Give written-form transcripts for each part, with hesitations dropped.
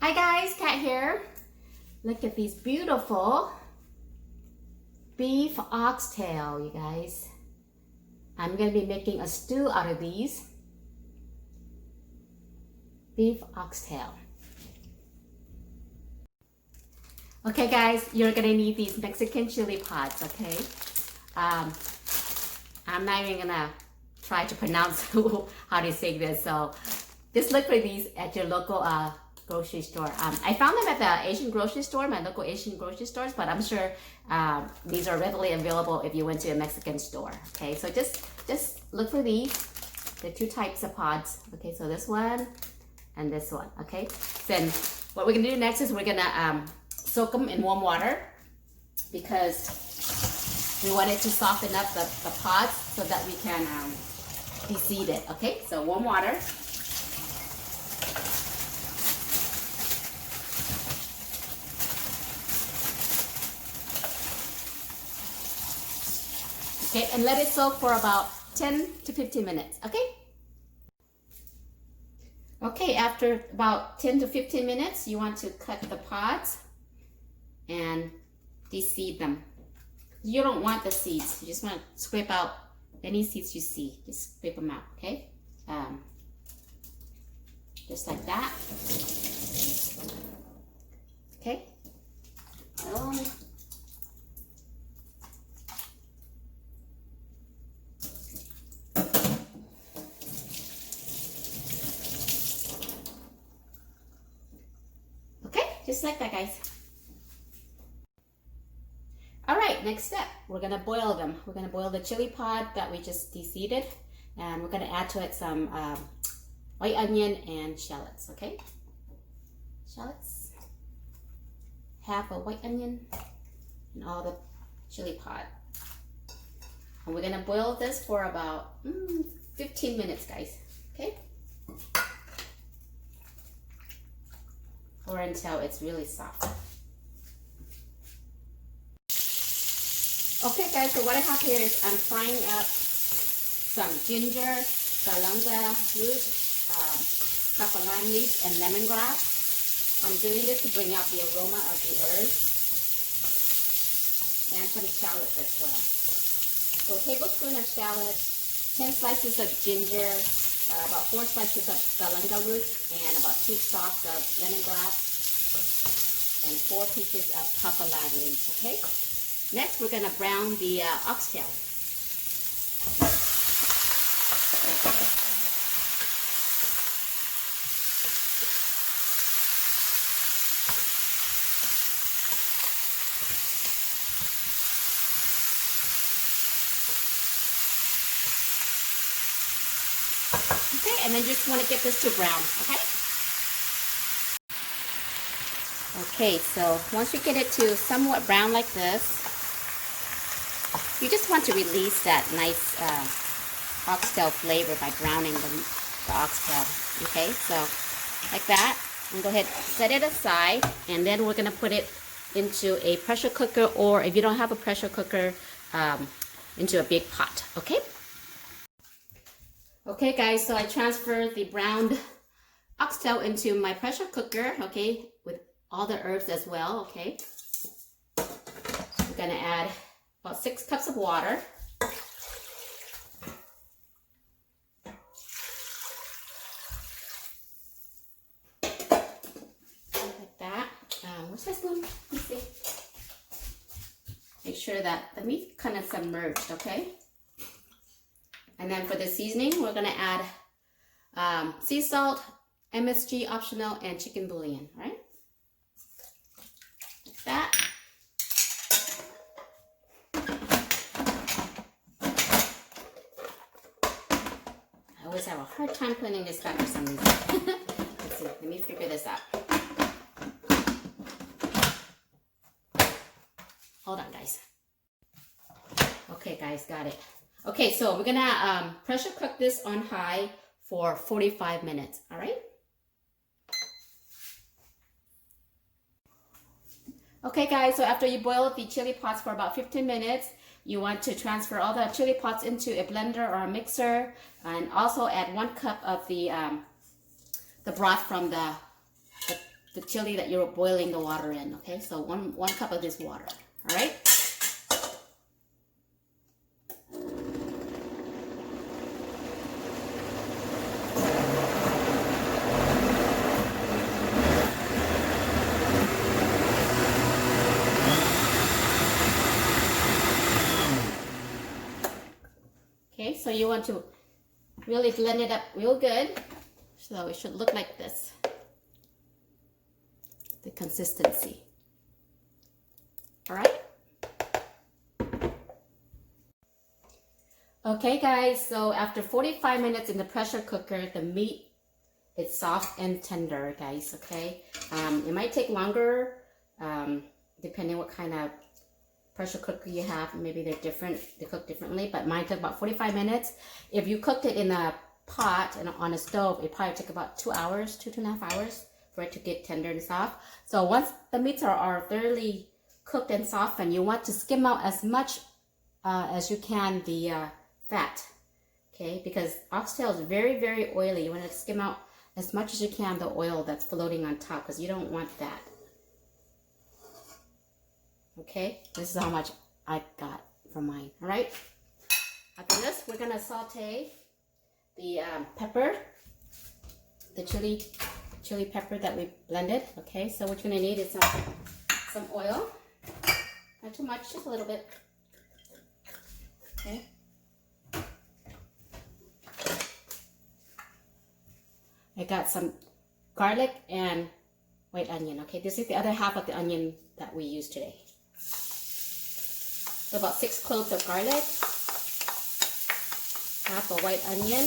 Hi guys, Kat here. Look at these beautiful beef oxtail, you guys. I'm going to be making a stew out of these. Beef oxtail. Okay guys, you're going to need these Mexican chili pods, okay? I'm not even going to try to pronounce how to say this, so just look for these at your local grocery store. I found them at the Asian grocery store, my local Asian grocery stores, but I'm sure these are readily available if you went to a Mexican store. Okay, so just look for these. There are two types of pods. Okay, so this one and this one. Okay, then what we're gonna do next is we're gonna soak them in warm water because we want it to soften up the pods so that we can de-seed it. Okay, so warm water. Okay, and let it soak for about 10 to 15 minutes, okay? Okay, after about 10 to 15 minutes, you want to cut the pods and de-seed them. You don't want the seeds, you just want to scrape out any seeds you see. Just scrape them out, okay? Just like that. Okay. Just like that, guys. All right, next step, we're gonna boil them. We're gonna boil the chili pod that we just de-seeded, and we're gonna add to it some white onion and shallots, okay? Shallots, half a white onion, and all the chili pod. And we're gonna boil this for about 15 minutes, guys, okay? Or until it's really soft. Okay guys, so what I have here is I'm frying up some ginger, galangal root, kaffir leaves, and lemongrass. I'm doing this to bring out the aroma of the herbs and some shallots as well. So a tablespoon of shallots, 10 slices of ginger, about 4 slices of galangal root, and about 2 stalks of lemongrass, and 4 pieces of kaffir leaves, okay? Next, we're gonna brown the oxtail. Okay, and then just want to get this to brown, okay? Okay, so once you get it to somewhat brown like this, you just want to release that nice oxtail flavor by browning the oxtail, okay? So like that, and go ahead, set it aside, and then we're gonna put it into a pressure cooker, or if you don't have a pressure cooker, into a big pot, okay? Okay guys, so I transferred the browned oxtail into my pressure cooker, okay, with all the herbs as well, okay. I'm gonna add about 6 cups of water. Like that. What's my spoon? Let's see. Make sure that the meat kind of submerged, okay. And then for the seasoning, we're gonna add sea salt, MSG Optional, and chicken bouillon, right? Like that. I always have a hard time putting this back for some reason. Let's see, let me figure this out. Hold on, guys. Okay, guys, got it. Okay, so we're gonna pressure cook this on high for 45 minutes, all right? Okay guys, so after you boil the chili pods for about 15 minutes, you want to transfer all the chili pods into a blender or a mixer, and also add 1 cup of the broth from the the chili that you're boiling the water in, okay? So one cup of this water, all right? Okay, so you want to really blend it up real good. So it should look like this, the consistency. All right. Okay guys, so after 45 minutes in the pressure cooker, the meat is soft and tender, guys, okay? It might take longer, depending what kind of pressure cooker you have. Maybe they're different, they cook differently, but mine took about 45 minutes. If you cooked it in a pot and on a stove, it probably took about 2 hours, 2.5 hours for it to get tender and soft. So once the meats are thoroughly cooked and softened, you want to skim out as much as you can the fat, okay? Because oxtail is very, very oily. You want to skim out as much as you can the oil that's floating on top, because you don't want that. Okay, this is how much I got from mine. All right, after this, we're gonna saute the pepper, the chili pepper that we blended. Okay, so what you're gonna need is some oil, not too much, just a little bit. Okay. I got some garlic and white onion. Okay, this is the other half of the onion that we used today. So about 6 cloves of garlic, half a white onion,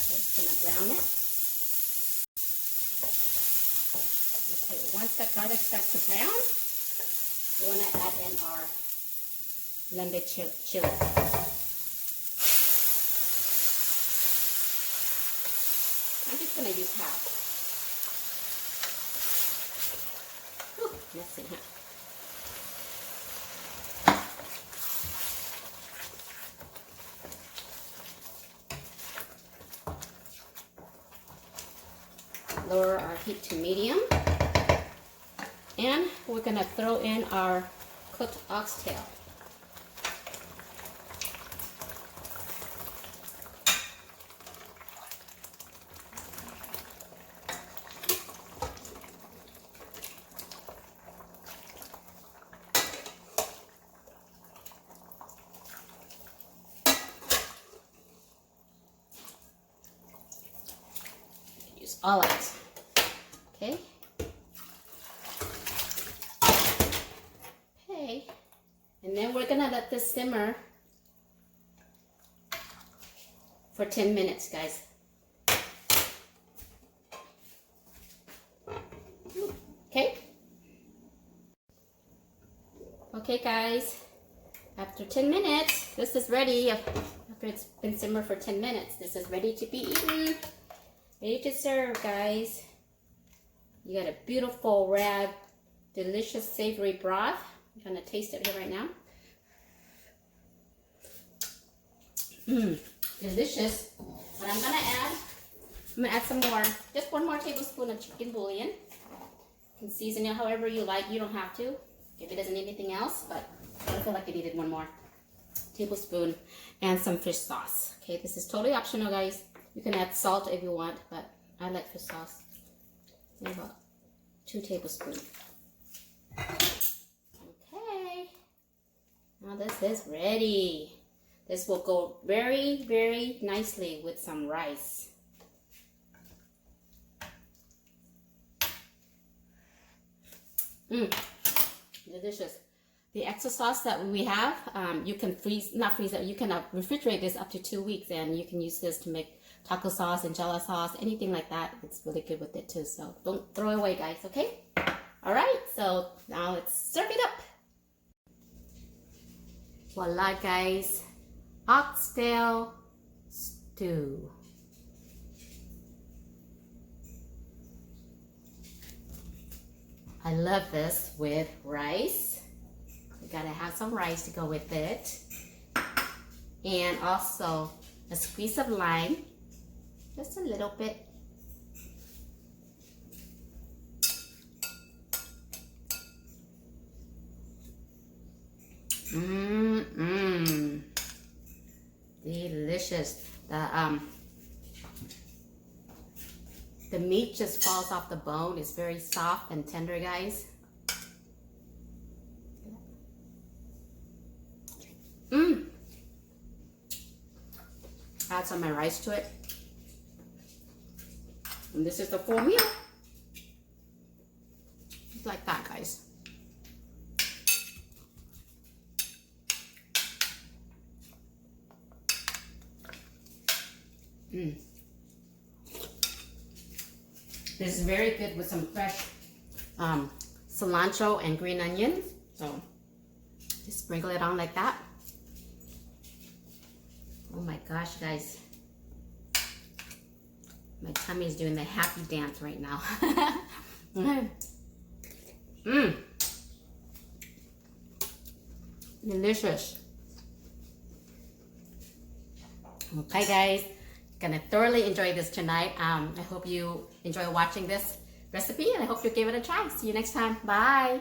okay, gonna brown it. Okay, once that garlic starts to brown, we want to add in our blended chili. I'm just gonna use half. Messy, huh? Lower our heat to medium. And we're gonna throw in our cooked oxtail. All out. Okay. Okay. And then we're gonna let this simmer for 10 minutes, guys. Okay. Okay, guys. After 10 minutes, this is ready. After it's been simmered for 10 minutes, this is ready to be eaten. Ready to serve, guys. You got a beautiful, red, delicious, savory broth. I'm gonna taste it here right now. Delicious. What I'm gonna add some more, just 1 more tablespoon of chicken bouillon. You can season it however you like. You don't have to if it doesn't need anything else, but I feel like it needed 1 more tablespoon, and some fish sauce. Okay, this is totally optional, guys. You can add salt if you want, but I like fish sauce. About 2 tablespoons. Okay. Now this is ready. This will go very, very nicely with some rice. Delicious. The extra sauce that we have, you can you can refrigerate this up to 2 weeks, and you can use this to make taco sauce, enchilada sauce, anything like that. It's really good with it too, so don't throw it away, guys, okay? All right, so now let's serve it up. Voila, guys. Oxtail stew. I love this with rice. We gotta have some rice to go with it. and also a squeeze of lime, just a little bit. Delicious. The meat just falls off the bone. It's very soft and tender, guys. Add some of my rice to it. And this is the full meal. Just like that, guys. This is very good with some fresh cilantro and green onions. So just sprinkle it on like that. Oh my gosh, guys. My tummy is doing the happy dance right now. Delicious. Okay, guys. Gonna thoroughly enjoy this tonight. I hope you enjoy watching this recipe, and I hope you give it a try. See you next time. Bye.